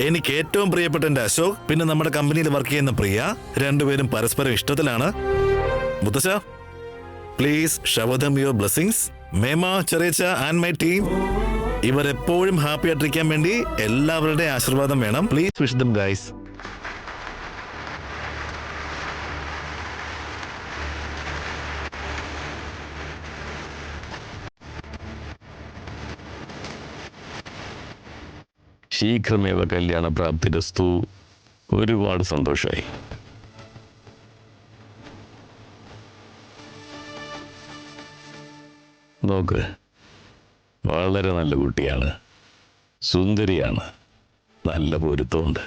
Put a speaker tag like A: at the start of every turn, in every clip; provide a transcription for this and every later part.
A: എനിക്ക് ഏറ്റവും പ്രിയപ്പെട്ട എന്റെ അശോക്, പിന്നെ നമ്മുടെ കമ്പനിയിൽ വർക്ക് ചെയ്യുന്ന പ്രിയ, രണ്ടുപേരും പരസ്പരം ഇഷ്ടത്തിലാണ്. മുത്തശ്ശ, please shower them your blessings. മേമ, ചെറിയച്ച ആൻഡ് മൈ ടീം, ഇവരെപ്പോഴും ഹാപ്പി ആയിട്ടിരിക്കാൻ വേണ്ടി എല്ലാവരുടെയും ആശീർവാദം വേണം. Please wish them guys.
B: ശീഘ്രമേവ കല്യാണ പ്രാപ്തിരസ്തു. ഒരുപാട് സന്തോഷമായി. നോക്ക്, വളരെ നല്ല കുട്ടിയാണ്, സുന്ദരിയാണ്, നല്ല പൊരുത്തമുണ്ട്.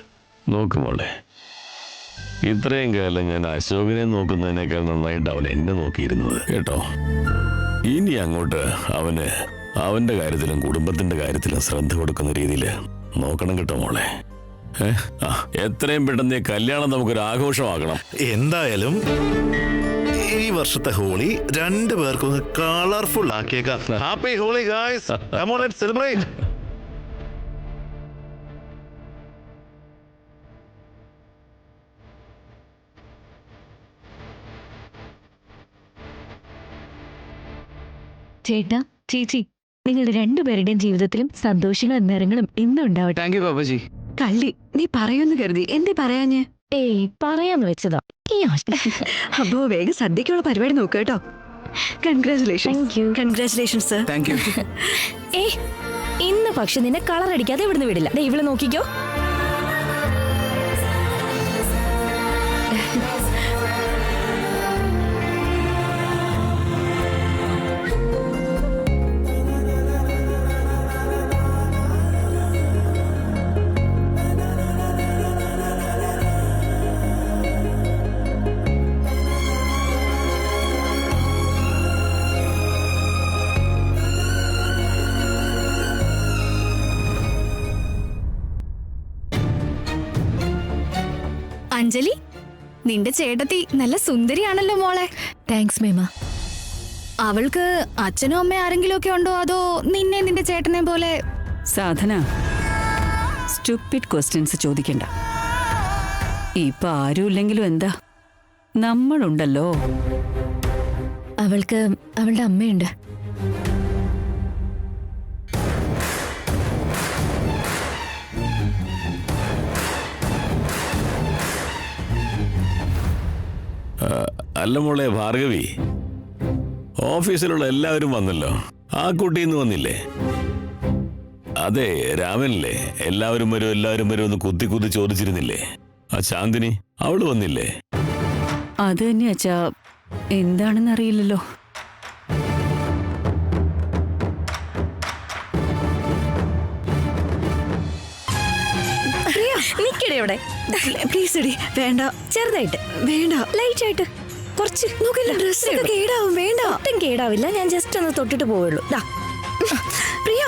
B: നോക്ക് മോളെ, ഇത്രയും കാലം ഞാൻ അശോകിനെ നോക്കുന്നതിനേക്കാൾ നന്നായിട്ട് അവൻ എന്നെ നോക്കിയിരുന്നത് കേട്ടോ. ഇനി അങ്ങോട്ട് അവന് അവന്റെ കാര്യത്തിലും കുടുംബത്തിന്റെ കാര്യത്തിലും ശ്രദ്ധ കൊടുക്കുന്ന രീതിയിൽ നോക്കണം കേട്ടോ മോളെ. എത്രയും പെട്ടെന്ന് ഈ കല്യാണം നമുക്കൊരു ആഘോഷമാക്കണം.
A: എന്തായാലും ഈ വർഷത്തെ ഹോളി രണ്ടുപേർക്കും കളർഫുൾ ആക്കിയേക്കാം. Happy Holi guys, come on let's celebrate.
C: ചേട്ടാ, ചേച്ചി, നിങ്ങളുടെ രണ്ടുപേരുടെയും ജീവിതത്തിലും സന്തോഷങ്ങളും നിറങ്ങളും ഇന്നും ഉണ്ടാവട്ടെ.
D: Thank you Babaji.
E: കള്ളി, നീ പറയുമെന്ന് കരുതി എന്തേ പറയാഞ്ഞ്?
C: ഏയ്, പറയാന്ന് വെച്ചതാ.
E: അപ്പോ വേഗം സദ്യക്കുള്ള പരിപാടി നോക്ക് കേട്ടോ. Congratulations sir.
D: Thank you.
C: ഏയ്, ഇന്ന് പക്ഷെ നിന്നെ കളർ അടിക്കാതെ ഇവിടുന്ന് വിടില്ല. ദേ ഇവിടെ നോക്കിക്കോ.
F: അഞ്ജലി, നിന്റെ ചേട്ടത്തി നല്ല സുന്ദരിയാണല്ലോ മോളെ.
C: താങ്ക്സ് മേമ.
F: അവൾക്ക് അച്ഛനും അമ്മയും ആരെങ്കിലും ഒക്കെ ഉണ്ടോ, അതോ നിന്നെ നിന്റെ ചേട്ടനെ പോലെ?
E: സാധന, സ്റ്റുപ്പിഡ് ക്വസ്റ്റ്യൻസ് ചോദിക്കണ്ട. ഇപ്പൊ ആരും ഇല്ലെങ്കിലും എന്താ, നമ്മളുണ്ടല്ലോ.
C: അവൾക്ക് അവളുടെ അമ്മയുണ്ട്.
B: അല്ല മോളെ ഭാർഗവി, ഓഫീസിലുള്ള എല്ലാവരും വന്നല്ലോ, ആ കുട്ടിന്ന് വന്നില്ലേ? അതെ, രാമനല്ലേ എല്ലാവരും വരും എന്ന് കുത്തി കുത്തി ചോദിച്ചിരുന്നില്ലേ? ആ ശാന്തിനി, അവള് വന്നില്ലേ?
E: അത് തന്നെ അച്ഛാ, എന്താണെന്ന് അറിയില്ലല്ലോ.
C: നിക്കടെ ഇവിടെ.
E: പ്ലീസ് എടി, വേണ്ട.
C: ചെറുതായിട്ട്,
E: വേണ്ട.
C: ലൈറ്റ് ആയിട്ട് കുറച്ച്.
E: ഡ്രസ് കേടാവും. വേണ്ട.
C: ഒട്ടും കേടാവില്ല. ഞാൻ ജസ്റ്റ് ഒന്ന് തൊട്ടിട്ട് പോവുള്ളൂ. ദാ
E: പ്രിയ,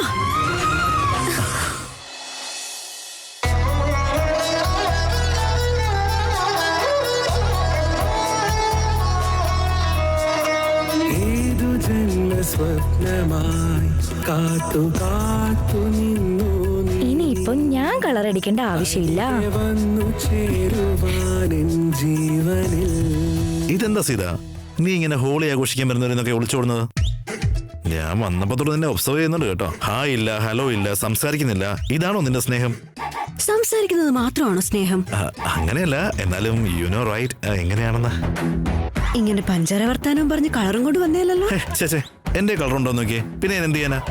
G: ഏതു ജന്മസ്വപ്നമായി കാത്തു കാത്തു നിന്നു
C: ഇനിയിപ്പം ഞാൻ കളർ അടിക്കേണ്ട ആവശ്യമില്ല.
G: വന്നു ചേരുവാനെൻ ജീവനിൽ.
A: ഇതെന്താ സീത, നീ ഇങ്ങനെ ഹോളി ആഘോഷിക്കാൻ വരുന്നവരെന്നൊക്കെ ഒളിച്ചോടുന്നത്? ഞാൻ വന്നപ്പോ തൊട്ട് നിന്നെ ഒബ്സർവ് ചെയ്യുന്നുണ്ട് കേട്ടോ. ഹായ് ഇല്ല, ഹലോ ഇല്ല, സംസാരിക്കുന്നില്ല. ഇതാണോ നിന്റെ സ്നേഹം?
E: സംസാരിക്കുന്നത് മാത്രമാണോ സ്നേഹം?
A: അങ്ങനെയല്ല, എന്നാലും യു നോ റൈറ്റ് എങ്ങനെയാണെന്ന്.
E: ഇങ്ങനെ പഞ്ചാര വർത്താനം പറഞ്ഞ് കളറും കൊണ്ട് വന്നേലല്ലോ.
A: ചേച്ചേ, എന്റെ കളർ ഉണ്ടോ നോക്കിയേ, പിന്നെ ഞാൻ എന്ത് ചെയ്യാനാ?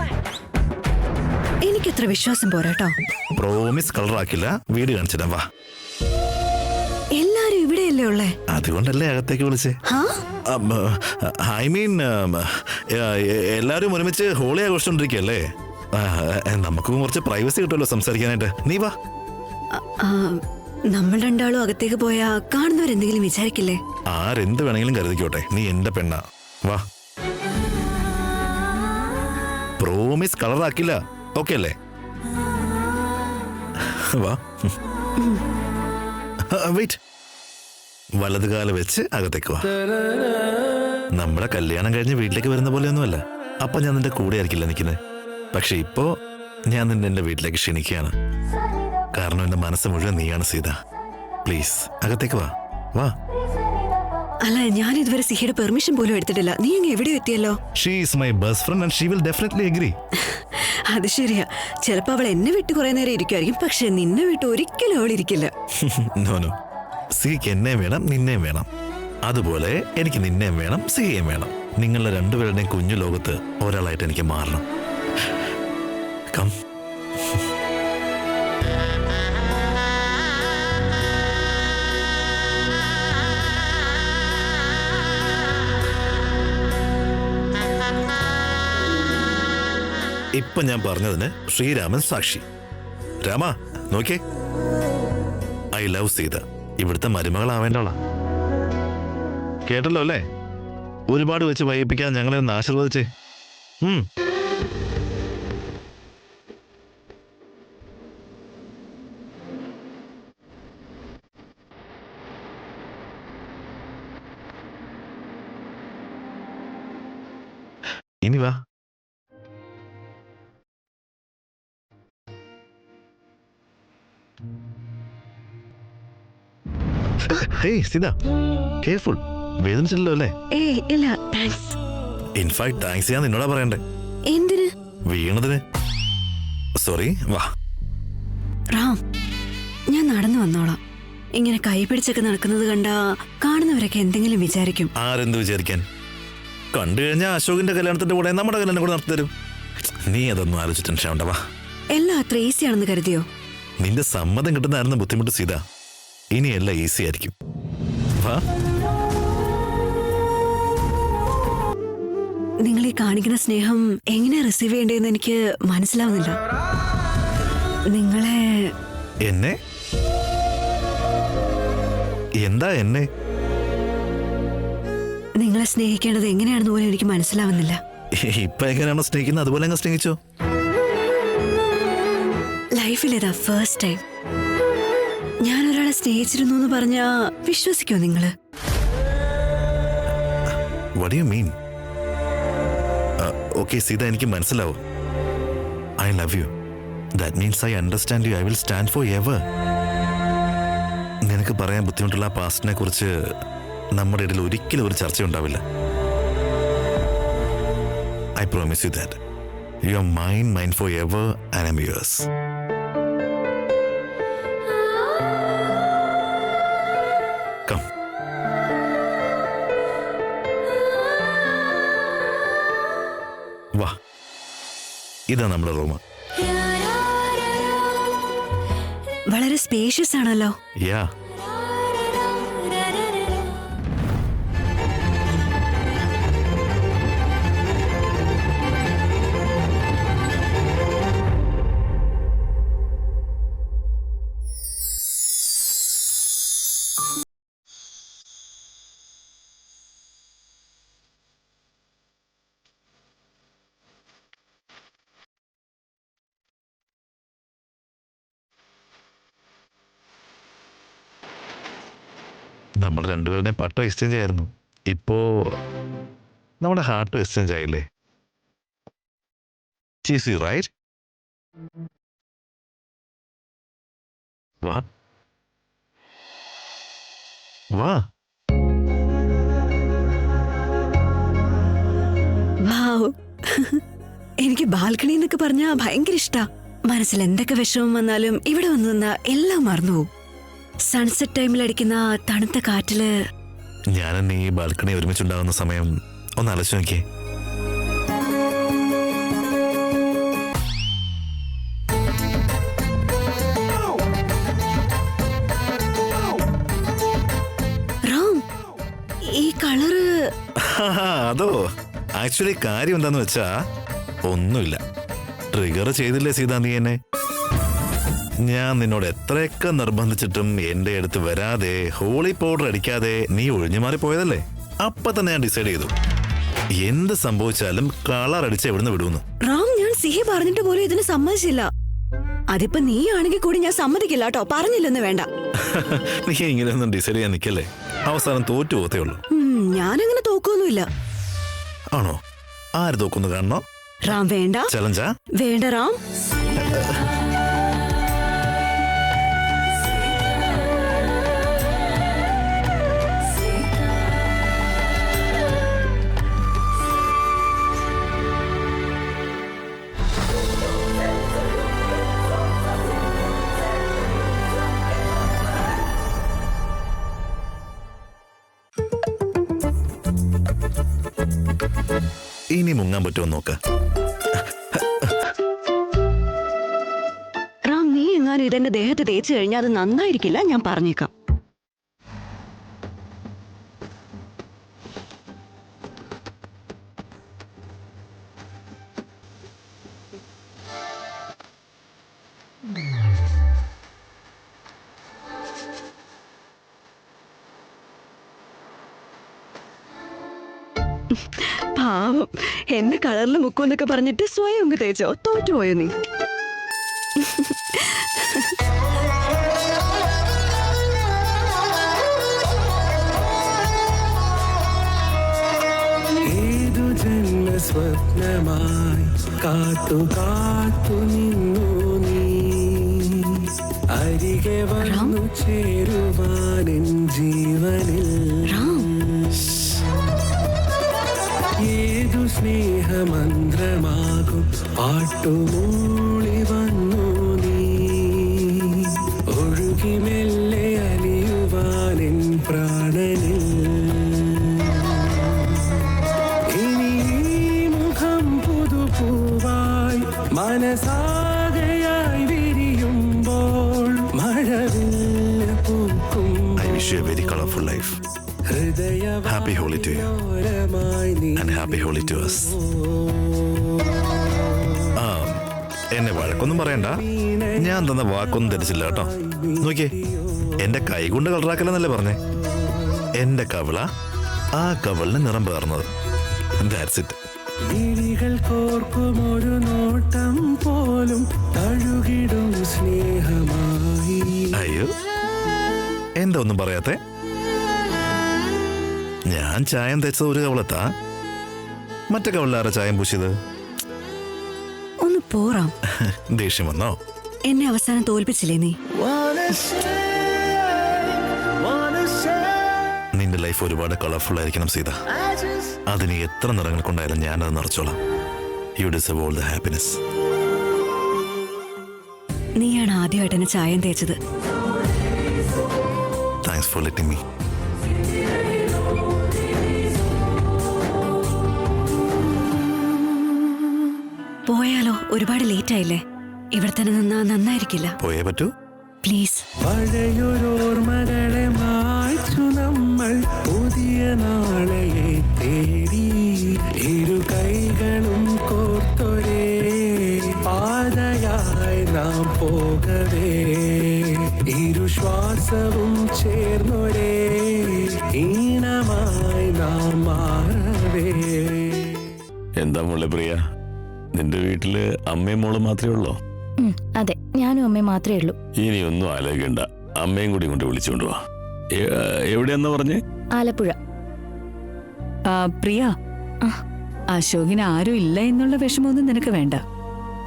E: എനിക്കത്ര വിശ്വാസം പോരാട്ടോ.
A: പ്രോമിസ് കളർ ആക്കില്ല, വീട് കാണിച്ചിടാം വാ.
E: എല്ലാരും ഇവിടെയല്ലേ ഉള്ളേ?
A: അതുകൊണ്ടല്ലേ അകത്തേക്ക് വിളിച്ചേ. ഐ മീൻ, എല്ലാരും ഒരുമിച്ച് ഹോളി ആഘോഷിച്ചോണ്ടിരിക്കല്ലേ, നമുക്കും കുറച്ച് പ്രൈവസി കിട്ടുമല്ലോ സംസാരിക്കാനായിട്ട്. നീ വാ.
E: നമ്മൾ രണ്ടാളും അകത്തേക്ക് പോയാ കാണുന്നവരെന്തെങ്കിലും വിചാരിക്കില്ലേ?
A: ആരെന്ത് വേണമെങ്കിലും കരുതിക്കോട്ടെ, നീ എന്റെ പെണ്ണാ. വാ. പ്രോമിസ് കളർ ആക്കില്ല, ഓക്കെ അല്ലേ? വാ. വെയിറ്റ്, വലതുകാല വെച്ച് അകത്തേക്ക് വാ. നമ്മുടെ കല്യാണം കഴിഞ്ഞ് വീട്ടിലേക്ക് വരുന്ന പോലെയൊന്നുമല്ല. അപ്പൊ ഞാൻ നിന്റെ കൂടെ ആയിരിക്കില്ല നിൽക്കുന്നത്. പക്ഷെ ഇപ്പോ ഞാൻ നിന്നെ എന്റെ വീട്ടിലേക്ക് ക്ഷണിക്കുകയാണ്. കാരണം എന്റെ മനസ്സ് മുഴുവൻ നീയാണ് സീത. പ്ലീസ് അകത്തേക്ക് വാ. വാ.
E: അല്ല, ഞാൻ ഇതുവരെ സിഹിയുടെ പെർമിഷൻ പോലും എടുത്തിട്ടില്ല. നീ അങ്ങ് എവിടെ എത്തിയല്ലോ?
A: She is my best friend and she will definitely agree.
E: അത് ശരിയാ. ചിലപ്പോ അവൾ എന്നെ വിട്ട് കുറെ നേരം ഇരിക്കുമായിരിക്കും, പക്ഷെ നിന്നെ വിട്ട് ഒരിക്കലും അവൾ ഇരിക്കില്ല.
A: നോ നോ, സിക്ക് എന്നെ വേണം, നിന്നെയും വേണം. അതുപോലെ എനിക്ക് നിന്നെയും വേണം, സിയെയും വേണം. നിങ്ങളുടെ രണ്ടുപേരുടെയും കുഞ്ഞു ലോകത്ത് ഒരാളായിട്ട് എനിക്ക് മാറണം. കം. ഇപ്പൊ ഞാൻ പറഞ്ഞതിന് ശ്രീരാമൻ സാക്ഷി. രാമ നോക്കിയേ, ഐ ലവ് സീത. ഇവിടുത്തെ മരുമകളാവേണ്ടോളാ. കേട്ടല്ലോ അല്ലേ? ഒരുപാട് വെച്ച് വൈകിപ്പിക്കാൻ ഞങ്ങളെ ഒന്ന് ആശീർവദിച്ചേ. ഇനി വാ. Hey Sita, careful. വേദനിച്ചില്ലല്ലോ അല്ലേ?
E: ഏയ് ഇല്ല, താങ്ക്സ്.
A: ഇൻഫാക്ട് താങ്ക്സ് ഞാൻ നിന്നോടാ പറയണ്ടേ.
E: എന്തിന്?
A: വീണതിന്. സോറി. വാ.
E: റാം, ഞാൻ നടന്നു വന്നോളാം. ഇങ്ങനെ കൈ പിടിച്ചൊക്കെ നടക്കുന്നത് കണ്ടാ കാണുന്നവരൊക്കെ എന്തെങ്കിലും വിചാരിക്കും.
A: ആരെന്ത് വിചാരിക്കാൻ? കണ്ടു കഴിഞ്ഞാൽ അശോകിന്റെ കല്യാണത്തിന്റെ കൂടെ നമ്മുടെ കല്യാണം കൂടെ നടത്തി തരും. നീ അതൊന്നും ആലോചിച്ച് ടെൻഷൻ ആവണ്ട. വാ.
E: എല്ലാം അത്ര ഈസി ആണെന്ന് കരുതിയോ?
A: നിന്റെ സമ്മതം കിട്ടുന്നതായിരുന്നു ബുദ്ധിമുട്ട് സീത. ഇനിയെല്ലാം ഈസി ആയിരിക്കും. വാ.
E: നിങ്ങൾ ഈ കാണിക്കുന്ന സ്നേഹം എങ്ങനെ റിസീവ് ചെയ്യേണ്ടതെന്ന് എനിക്ക് മനസ്സിലാവുന്നില്ല. നിങ്ങളെ
A: എന്നെ? എന്താ എന്നെ?
E: നിങ്ങളെ സ്നേഹിക്കേണ്ടത് എങ്ങനെയാണെന്ന് പോലും എനിക്ക് മനസ്സിലാവുന്നില്ല.
A: ഇപ്പൊ എങ്ങനെയാണോ സ്നേഹിക്കുന്നത് അതുപോലെ അങ്ങ് സ്നേഹിച്ചോ.
E: ലൈഫിലേതാ ഫസ്റ്റ് ടൈം ഞാൻ ഒരാളെ സ്നേഹിച്ചിരുന്നു എന്ന് പറഞ്ഞാ വിശ്വസിക്കോ നിങ്ങള്?
A: What do you mean? Okay, Sita, എനിക്ക് മനസ്സിലാവും. I love you. That means I understand you. I will stand for ever. നിനക്ക് പറയാൻ ബുദ്ധിമുട്ടുള്ള ആ പാസ്റ്റിനെ കുറിച്ച് നമ്മുടെ ഇടയിൽ ഒരിക്കലും ഒരു ചർച്ച ഉണ്ടാവില്ല. I promise you that. You are mine forever and I'm yours. Come. വാ. ഇതാ നമ്മുടെ റൂം.
E: വളരെ സ്പേഷ്യസ് ആണല്ലോ.
A: യാ. നമ്മൾ രണ്ടുപേരുടെയും പട്ടം എക്സ്ചേഞ്ച് ആയിരുന്നു. ഇപ്പോ നമ്മുടെ ഹാർട്ടും എക്സ്ചേഞ്ച് ആയില്ലേ? Cheesy right? വാ വാ.
E: വാവ്. എനിക്ക് ബാൽക്കണി എന്നൊക്കെ പറഞ്ഞാ ഭയങ്കര ഇഷ്ടാ. മനസ്സിൽ എന്തൊക്കെ വിഷമം വന്നാലും ഇവിടെ വന്നു നിന്നാ എല്ലാം മറന്നുപോകും. സൺസെറ്റ് ടൈമിൽ അടിക്കുന്ന തണുത്ത കാറ്റില്
A: ഞാനും നീ ബാൽക്കണി ഒരുമിച്ചുണ്ടാകുന്ന സമയം ഒന്ന് ആലോചിച്ച് നോക്കിയേ.
E: റാം, ഈ കളറ്.
A: അതോ, ആക്ച്വലി കാര്യം എന്താന്ന് വെച്ചാ ഒന്നുമില്ല. ട്രിഗർ ചെയ്തില്ലേ സീതാ നീ എന്നെ? ഞാൻ നിന്നോട് എത്രയൊക്കെ നിർബന്ധിച്ചിട്ടും എന്റെ അടുത്ത് വരാതെ ഹോളി പൗഡർ അടിക്കാതെ നീ ഒഴിഞ്ഞു മാറി പോയതല്ലേ. അപ്പൊ തന്നെ ഞാൻ ഡിസൈഡ് ചെയ്തു, എന്ത് സംഭവിച്ചാലും കളർ അടിച്ച് എവിടുന്ന് വിടുന്നു.
E: റാം, ഞാൻ സിഹി പറഞ്ഞിട്ട് പോലും ഇതിന് സമ്മതിച്ചില്ല. അതിപ്പോ നീ ആണെങ്കിൽ കൂടി ഞാൻ സമ്മതിക്കില്ല കേട്ടോ. പറഞ്ഞില്ലെന്ന് വേണ്ട.
A: നീ ഇങ്ങനെയൊന്നും ഡിസൈഡ് ചെയ്യാൻ നിൽക്കല്ലേ, അവസാനം തോറ്റു പോത്തേ ഉള്ളൂ.
E: ഞാനങ്ങനെ തോക്കൊന്നുമില്ല.
A: ആണോ? ആര് തോക്കുന്നു കാണണോ?
E: റാം വേണ്ട.
A: ചലഞ്ചാ?
E: വേണ്ട റാം.
A: ഇനി മുങ്ങാൻ പറ്റുമോ നോക്ക.
E: റാം, നീ എങ്ങാനും ഇതെന്റെ ദേഹത്ത് തേച്ചു കഴിഞ്ഞാൽ അത് നന്നായിരിക്കില്ല, ഞാൻ പറഞ്ഞേക്കാം. പാവം, എന്നെ കളറിൽ മുക്കുമെന്നൊക്കെ പറഞ്ഞിട്ട് സ്വയം അങ്ങ് തേച്ചോ. തോറ്റുപോയോ നീ?
G: ഏതു ജന്മ സ്വപ്നമായി കാത്തു കാത്തു നിന്നു നീ അരികെ വന്നു ചേരുവാനെൻ ജീവനിൽ. ഏതു സ്നേഹമന്ത്രമാകും പാട്ടുമൂളി വന്നു നീ ഒഴുകി മെല്ലെ അലിയുവാനെൻ പ്രാണനിൽ. ഇനി മുഖം പുതുപൂവായി മനസാകയായി വിരിയുമ്പോൾ മഴവില്ല പൂക്കും.
A: I wish you a very colorful life. Happy Holi to you. And happy Holi to us. എന്നെ വഴക്കൊന്നും പറയണ്ട. ഞാൻ തന്ന വാക്കൊന്നും ധരിച്ചില്ല കേട്ടോ. നോക്കിയേ, എന്റെ കൈ കൊണ്ട് കളറാക്കലെന്നല്ലേ പറഞ്ഞേ. എന്റെ കവിള, ആ കവിളിന് നിറം പേർന്നത്. That's it.
G: വിഴികൾ കോർക്കും ഒരു നോട്ടം പോലും തഴുകിടും സ്നേഹമായി.
A: അയ്യോ, എന്താ ഒന്നും പറയാത്തെ? ഞാൻ ചായം തേച്ചത് ഒരു കവളത്താ. മറ്റേ കവളിലാര ചായം പൂശിയത്?
E: ഒന്ന് പോറാം.
A: ദേഷ്യം വന്നോ?
E: എന്നെ അവസാനം തോൽപ്പിച്ചില്ലേ നീ?
A: നിന്റെ ലൈഫ് ഒരുപാട് കളർഫുൾ ആയിരിക്കണം സീത. അതിന് എത്ര നിറങ്ങൾ കൊണ്ടായാലും ഞാനത് നിറച്ചോളാം. You deserve all the happiness.
E: നീയാണ് ആദ്യമായിട്ട് എന്നെ ചായം തേച്ചത്.
A: Thanks for letting me.
E: പോയാലോ? ഒരുപാട് ലേറ്റ് ആയില്ലേ? ഇവിടെ തന്നെ നിന്നാ നന്നായിരിക്കില്ല.
A: പോയേ പറ്റൂ.
E: പ്ലീസ്.
G: പഴയൊരോർമ്മകളെ മായ്ച്ചു നമ്മൾ പുതിയ നാളെയെ തേടി. ഇരു കൈകളും കോർത്തൊരേ പാതയായി നാം പോകവേ. ഇരു ശ്വാസവും ചേർന്നൊരേ ഈണമായി നാം മാറവേ.
B: എന്താ മോളെ പ്രിയ, നിന്റെ വീട്ടില് അമ്മയും മോളും മാത്രമേ ഉള്ളോ?
C: അതെ, ഞാനും അമ്മയും മാത്രമേ ഉള്ളൂ.
B: ഇനി ഒന്നും ആലോചിക്കണ്ട, അമ്മയും കൂടി കൊണ്ട് വിളിച്ചുകൊണ്ട് പോവാ. എവിടെയാന്ന് പറഞ്ഞേ?
C: ആലപ്പുഴ.
D: പ്രിയ, അശോകിന് ആരും ഇല്ല എന്നുള്ള വിഷമമൊന്നും നിനക്ക് വേണ്ട.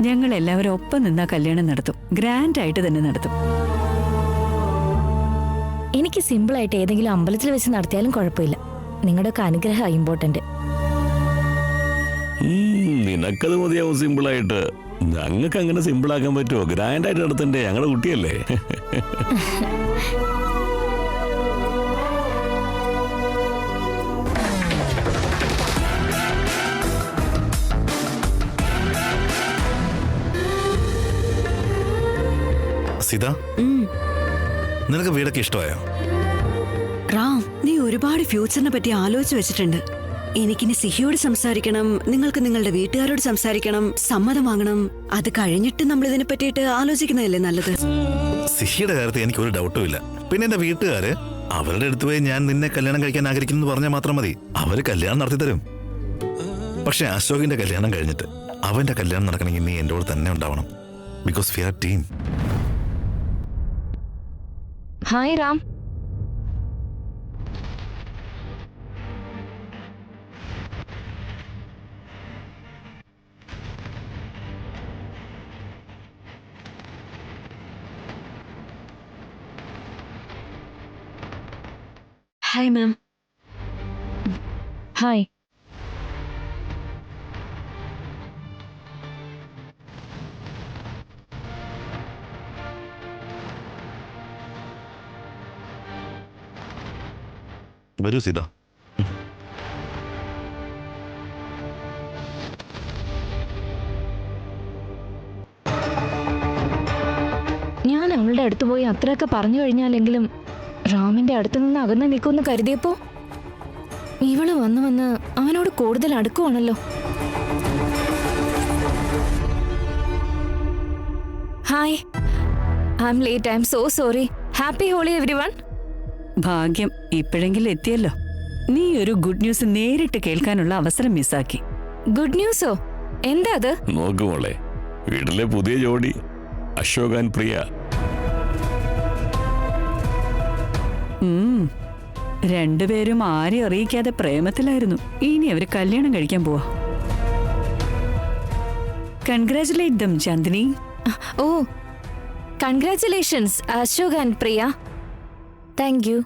D: ഞങ്ങൾ എല്ലാവരും ഒപ്പം നിന്നാ കല്യാണം നടത്തും. ഗ്രാൻഡ് ആയിട്ട് തന്നെ നടത്തും.
C: എനിക്ക് സിമ്പിളായിട്ട് ഏതെങ്കിലും അമ്പലത്തിൽ വെച്ച് നടത്തിയാലും കുഴപ്പമില്ല. നിങ്ങളുടെയൊക്കെ അനുഗ്രഹം ഇമ്പോർട്ടന്റ്.
B: നിനക്കത് മതിയാവും സിമ്പിളായിട്ട്. ഞങ്ങൾക്ക് അങ്ങനെ സിമ്പിളാക്കാൻ പറ്റുമോ? ഗ്രാൻഡായിട്ട് നടത്തണ്ടേ? ഞങ്ങളുടെ കുട്ടിയല്ലേ.
A: സീത, നിനക്ക് വീടൊക്കെ ഇഷ്ടമായോ?
E: റാം, നീ ഒരുപാട് ഫ്യൂച്ചറിനെ പറ്റി ആലോചിച്ച് വെച്ചിട്ടുണ്ട്. എനിക്കിനി സിഹിയോട് സംസാരിക്കണം, നിങ്ങൾക്ക് നിങ്ങളുടെ വീട്ടുകാരോട് സംസാരിക്കണം, സമ്മതം വാങ്ങണം. അത് കഴിഞ്ഞിട്ട് നമ്മൾ ഇതിനെ പറ്റിയിട്ട് ആലോചിക്കുന്നതല്ലേ നല്ലത്.
A: സിഹിയുടെ കാര്യത്തിൽ എനിക്ക് ഒരു ഡൗട്ടും ഇല്ല. പിന്നെ എന്റെ വീട്ടുകാര് അവരുടെ അടുത്ത് പോയി ഞാൻ നിന്നെ കല്യാണം കഴിക്കാൻ ആഗ്രഹിക്കുന്നു പറഞ്ഞാൽ മാത്രം മതി. അവര് കല്യാണം നടത്തി തരും. പക്ഷെ അശോകിന്റെ കല്യാണം കഴിഞ്ഞിട്ട് അവന്റെ കല്യാണം നടക്കണമെങ്കിൽ നീ എന്റെ കൂടെ തന്നെ ഉണ്ടാവണം. Because we are team.
C: Hi Ram.
E: Hi ma'am.
C: Hi.
A: വരൂ സീത.
C: അടുത്ത് പോയി അത്രയൊക്കെ പറഞ്ഞു കഴിഞ്ഞാലെങ്കിലും റാമിന്റെ അടുത്ത് നിന്ന് അകന്ന് നിൽക്കുമെന്ന് കരുതിയപ്പോ ഇവള് വന്ന് വന്ന് അവനോട് കൂടുതൽ അടുക്കുവാണല്ലോ. Hi, I'm late. I'm so sorry. Happy Holi everyone.
D: ഭാഗ്യം, ഇപ്പോഴെങ്കിലും എത്തിയല്ലോ. നീ ഒരു ഗുഡ് ന്യൂസ് നേരിട്ട് കേൾക്കാനുള്ള അവസരം മിസ്സാക്കി.
C: ഗുഡ് ന്യൂസോ? എന്താ അത്?
B: നോക്കുമോളെ, വീട്ടിലെ പുതിയ ജോഡി അശോക് ആൻഡ് പ്രിയ.
D: രണ്ടുപേരും ആരെയും അറിയിക്കാതെ പ്രേമത്തിലായിരുന്നു. ഇനി അവര് കല്യാണം കഴിക്കാൻ പോവാ. Congratulate them Chandini.
C: Oh, congratulations Ashok and Priya. Thank you.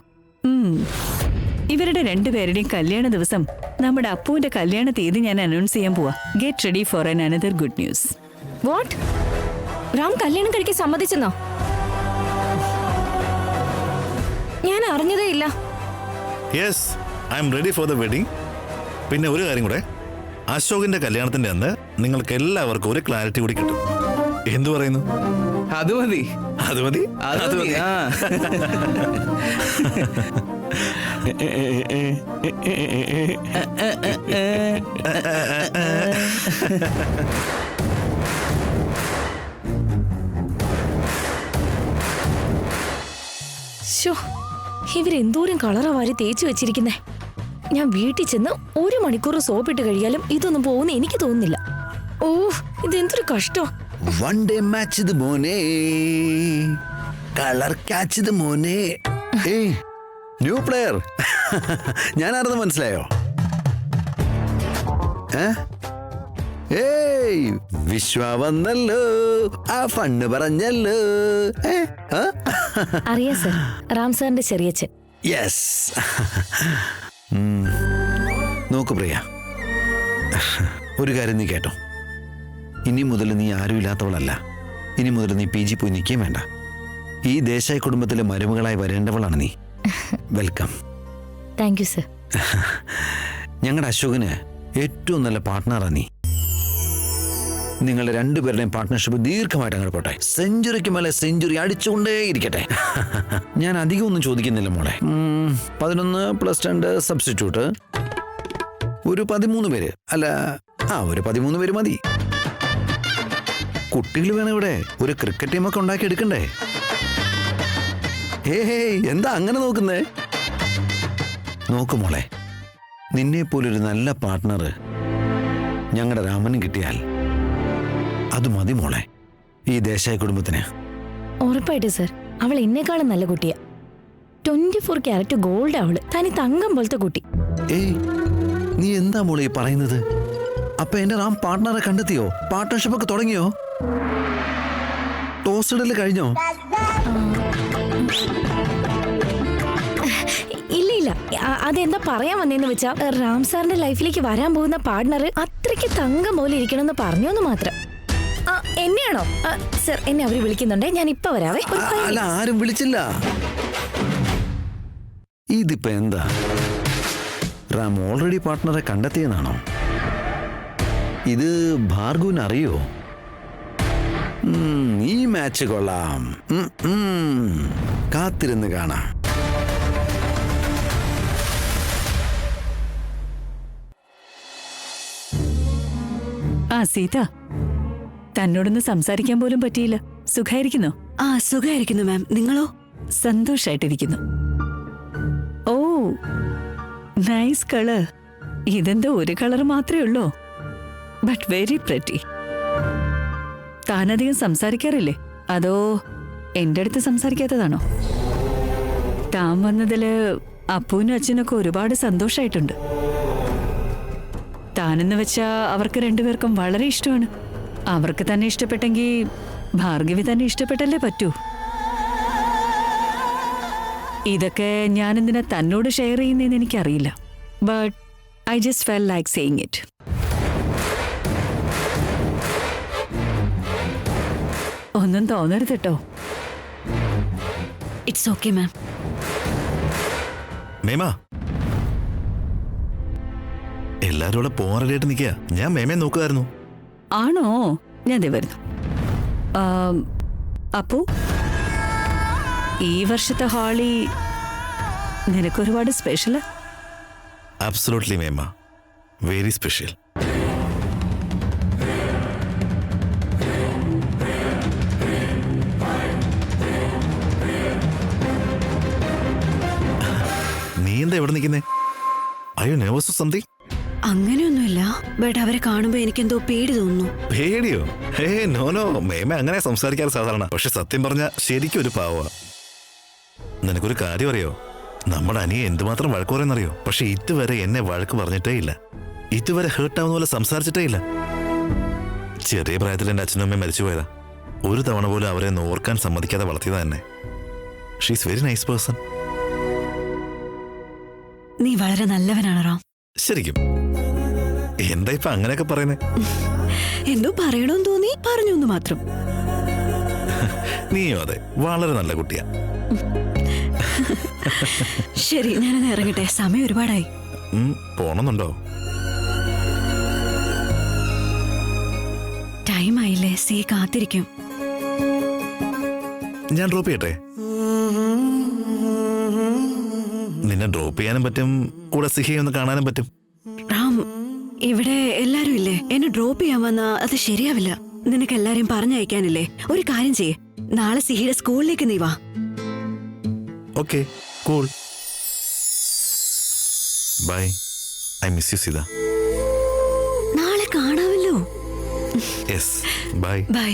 D: ഇവരുടെ രണ്ടുപേരുടെയും കല്യാണ ദിവസം നമ്മുടെ അപ്പുവിന്റെ കല്യാണ തീയതി ഞാൻ അനൗൺസ് ചെയ്യാൻ പോവാ. Get ready for an another good news.
C: What? Ram കല്യാണം കഴിക്കാൻ സമ്മതിച്ചെന്നോ? ഞാൻ അറിഞ്ഞതേ ഇല്ല.
A: Yes, I am ready for the wedding. പിന്നെ ഒരു കാര്യം കൂടെ, അശോകിന്റെ കല്യാണത്തിന്റെ അന്ന് നിങ്ങൾക്ക് എല്ലാവർക്കും ഒരു ക്ലാരിറ്റി കൂടി കിട്ടും. എന്തു പറയുന്നു?
G: അത് മതി.
A: അത് മതി.
G: അത് മതി. ആ.
C: ശോ, ഇവരെന്തോരം കളറാ വാരി തേച്ചു വെച്ചിരിക്കുന്നേ. ഞാൻ വീട്ടിൽ ചെന്ന് 1 മണിക്കൂർ സോപ്പിട്ട് കഴിയാലും ഇതൊന്നും പോകുന്ന എനിക്ക് തോന്നുന്നില്ല. ഓ, ഇതെന്തൊരു കഷ്ടോ.
H: വൺ ഡേ മാച്ച് ഇത് മോനെ, കളർ ക്യാച്ച് ഇത് മോനെ. ഏയ് ന്യൂ പ്ലെയർ. ഞാനാരെന്ന് മനസ്സിലായോ? ഏയ് വിശ്വ വന്നല്ലോ, ആ ഫണ്ണ് പറഞ്ഞല്ലോ.
C: അറിയാ സർ, റാം സാറിന്റെ ചെറിയച്ഛൻ.
H: യെസ്. നോക്കു പ്രിയ, ഒരു കാര്യം നീ കേട്ടോ. ഇനി മുതൽ നീ ആരുമില്ലാത്തവളല്ല. ഇനി മുതൽ നീ PG പോയി നിൽക്കുകയും വേണ്ട. ഈ ദേശായി കുടുംബത്തിലെ മരുമകളായി വരേണ്ടവളാണ് നീ. വെൽക്കം.
C: Thank you sir.
H: ഞങ്ങളുടെ അശോകന് ഏറ്റവും നല്ല പാർട്ട്ണറാണ് നീ. നിങ്ങളുടെ രണ്ടുപേരുടെയും പാർട്ട്ണർഷിപ്പ് ദീർഘമായിട്ട് അങ്ങോട്ട് പോട്ടെ. സെഞ്ചുറിക്ക് മേലെ സെഞ്ചുറി അടിച്ചുകൊണ്ടേ ഇരിക്കട്ടെ. ഞാൻ അധികം ഒന്നും ചോദിക്കുന്നില്ല മോളെ. 11 + 2 സബ്സ്റ്റിറ്റ്യൂട്ട്, ഒരു 13 പേര്. അല്ല, ഒരു 13 പേര് മതി. കുട്ടികൾ വേണം ഇവിടെ. ഒരു ക്രിക്കറ്റ് ടീമൊക്കെ ഉണ്ടാക്കി എടുക്കണ്ടേ? എന്താ അങ്ങനെ നോക്കുന്നേ? നോക്കു മോളെ, നിന്നെ പോലൊരു നല്ല പാർട്ട്ണർ ഞങ്ങളുടെ രാമനും കിട്ടിയാൽ അത് മതി മോളെ, ഈ ദേശായി കുടുംബത്തിന്.
C: ഉറപ്പായിട്ട് സർ, അവൾ എന്നെക്കാളും നല്ല കുട്ടിയാ. 24 ക്യാരറ്റ് ഗോൾഡ് അവള്. തനി തങ്കം പോലത്തെ കുട്ടി.
H: ഏയ്, നീ എന്താ മോളെ ഈ പറയുന്നത്? അപ്പൊ എന്റെ റാം പാർട്ട്ണറെ കണ്ടെത്തിയോ? പാർട്ട്ണർഷിപ്പ് ഒക്കെ തുടങ്ങിയോ? ടോസ്റ്റഡിൽ കഴിഞ്ഞോ?
C: ഇല്ല, അതെന്താ പറയാൻ വന്നേന്ന് വെച്ചാ, റാം സാറിന്റെ ലൈഫിലേക്ക് വരാൻ പോകുന്ന പാർട്ട്ണർ അത്രയ്ക്ക് തങ്കം പോലെ ഇരിക്കണമെന്ന് പറഞ്ഞോന്ന് മാത്രം. എന്നെയാണോ? സർ, എന്നെ അവര് വിളിക്കുന്നുണ്ടേ, ഞാൻ ഇപ്പൊ വരാവേ.
H: അല്ല, ആരും വിളിച്ചില്ല. ഇതിപ്പോ എന്താ? റാം ഓൾറെഡി പാർട്ട്ണറെ കണ്ടെത്തിയെന്നാണോ? ഇത് ഭാർഗുവിന് അറിയോ? ഈ മാച്ച് കൊള്ളാം. കാത്തിരുന്ന് കാണാം.
D: സീത, തന്നോടൊന്ന് സംസാരിക്കാൻ പോലും പറ്റിയില്ല. സുഖായിരിക്കുന്നോ?
E: സുഖായിരിക്കുന്നു മാം. നിങ്ങളോ?
D: സന്തോഷായിട്ടിരിക്കുന്നു. Oh, nice colour. ഇതെന്താ ഒരു കളർ മാത്രമേ ഉള്ളൂ? But very pretty. താനധികം സംസാരിക്കാറില്ലേ? അതോ എന്റെ അടുത്ത് സംസാരിക്കാത്തതാണോ? താൻ വന്നതില് അപ്പൂനും അച്ഛനൊക്കെ ഒരുപാട് സന്തോഷായിട്ടുണ്ട്. താനെന്ന് വെച്ചാ അവർക്ക് രണ്ടുപേർക്കും വളരെ ഇഷ്ടമാണ്. അവർക്ക് തന്നെ ഇഷ്ടപ്പെട്ടെങ്കിൽ ഭാർഗവി തന്നെ ഇഷ്ടപ്പെട്ടല്ലേ പറ്റൂ. ഇതൊക്കെ ഞാൻ എന്തിനാ തന്നോട് ഷെയർ ചെയ്യുന്നതെന്ന് എനിക്കറിയില്ല. But I just felt like saying it. ഒന്നും തോന്നരുത് കേട്ടോ.
E: It's okay ma'am.
A: മേമ, എല്ലാരും ഇവിടെ പോകാൻ റെഡിയായിട്ട് നിൽക്കുക. ഞാൻ മേമയെ നോക്കുമായിരുന്നു.
D: ആണോ? ഞാൻ ദേ വരുന്നു. അപ്പു, ഈ വർഷത്തെ ഹോളി നിനക്കൊരുപാട് സ്പെഷ്യലാ.
A: അബ്സൊല്യൂട്ട്ലി മേമ, വെരി സ്പെഷ്യൽ. നീ എന്താ എവിടെ നിൽക്കുന്നേ? അയ്യോ, നെർവസ് സംതിങ്?
E: അങ്ങനെയൊന്നുമില്ല, ബട്ട് അവരെ കാണുമ്പോ എനിക്കെന്തോ പേടി തോന്നുന്നു.
A: പേടിയോ? ഹേ നോ നോ, മേമ അങ്ങനെ സംസാരിക്കാറ് സാധാരണ. പക്ഷെ സത്യം പറഞ്ഞ ശരിക്കും ഒരു പാവ. നിനക്കൊരു കാര്യം അറിയോ? നമ്മുടെ അനിയെ എന്തുമാത്രം വഴക്ക് പറയുന്നറിയോ? പക്ഷെ ഇതുവരെ എന്നെ വഴക്ക് പറഞ്ഞിട്ടേ ഇല്ല, ഇതുവരെ ഹേർട്ടാവുന്ന പോലെ സംസാരിച്ചിട്ടേ ഇല്ല. ചെറിയ പ്രായത്തിൽ എൻ്റെ അച്ഛനും അമ്മയും മരിച്ചുപോയതാ. ഒരു തവണ പോലും അവരെ ഓർക്കാൻ സമ്മതിക്കാതെ വളർത്തിയതാ എന്നെ. She is very nice person.
E: നീ വളരെ നല്ലവനാണ് റാം.
A: ശരിക്കും? എന്താ ഇപ്പൊ അങ്ങനെയൊക്കെ പറയുന്നേ?
E: എന്തോ പറയണമെന്ന് തോന്നി, പറഞ്ഞു എന്ന് മാത്രം.
A: നീയോ? അതെ, വളരെ നല്ല കുട്ടിയാ.
E: ശരി, ഞാനൊന്ന് ഇറങ്ങട്ടെ, സമയം ഒരുപാടായി.
A: പോണമെന്നുണ്ടോ?
E: ടൈം ആയില്ലേ, സി കാത്തിരിക്കും.
A: ഞാൻ ഡ്രോപ്പ് ചെയ്യട്ടെ? നിന്നെ ഡ്രോപ്പ് ചെയ്യാനും പറ്റും, കൂടെ സിഹിയെ ഒന്ന് കാണാനും പറ്റും.
E: റാം, ഇവിടെ എല്ലാരും ഇല്ലേ? എന്നെ ഡ്രോപ്പ് ചെയ്യാൻ വന്നാ അത് ശരിയാവില്ല. നിനക്ക് എല്ലാരെയും പറഞ്ഞയക്കാനില്ലേ? ഒരു കാര്യം ചെയ്യേ, നാളെ സിഹിയുടെ സ്കൂളിലേക്ക് നീ വാ.
A: Okay, cool. Bye. I miss you Sita.
E: നാളെ കാണാമല്ലോ.
A: Yes, bye.
E: ബൈ.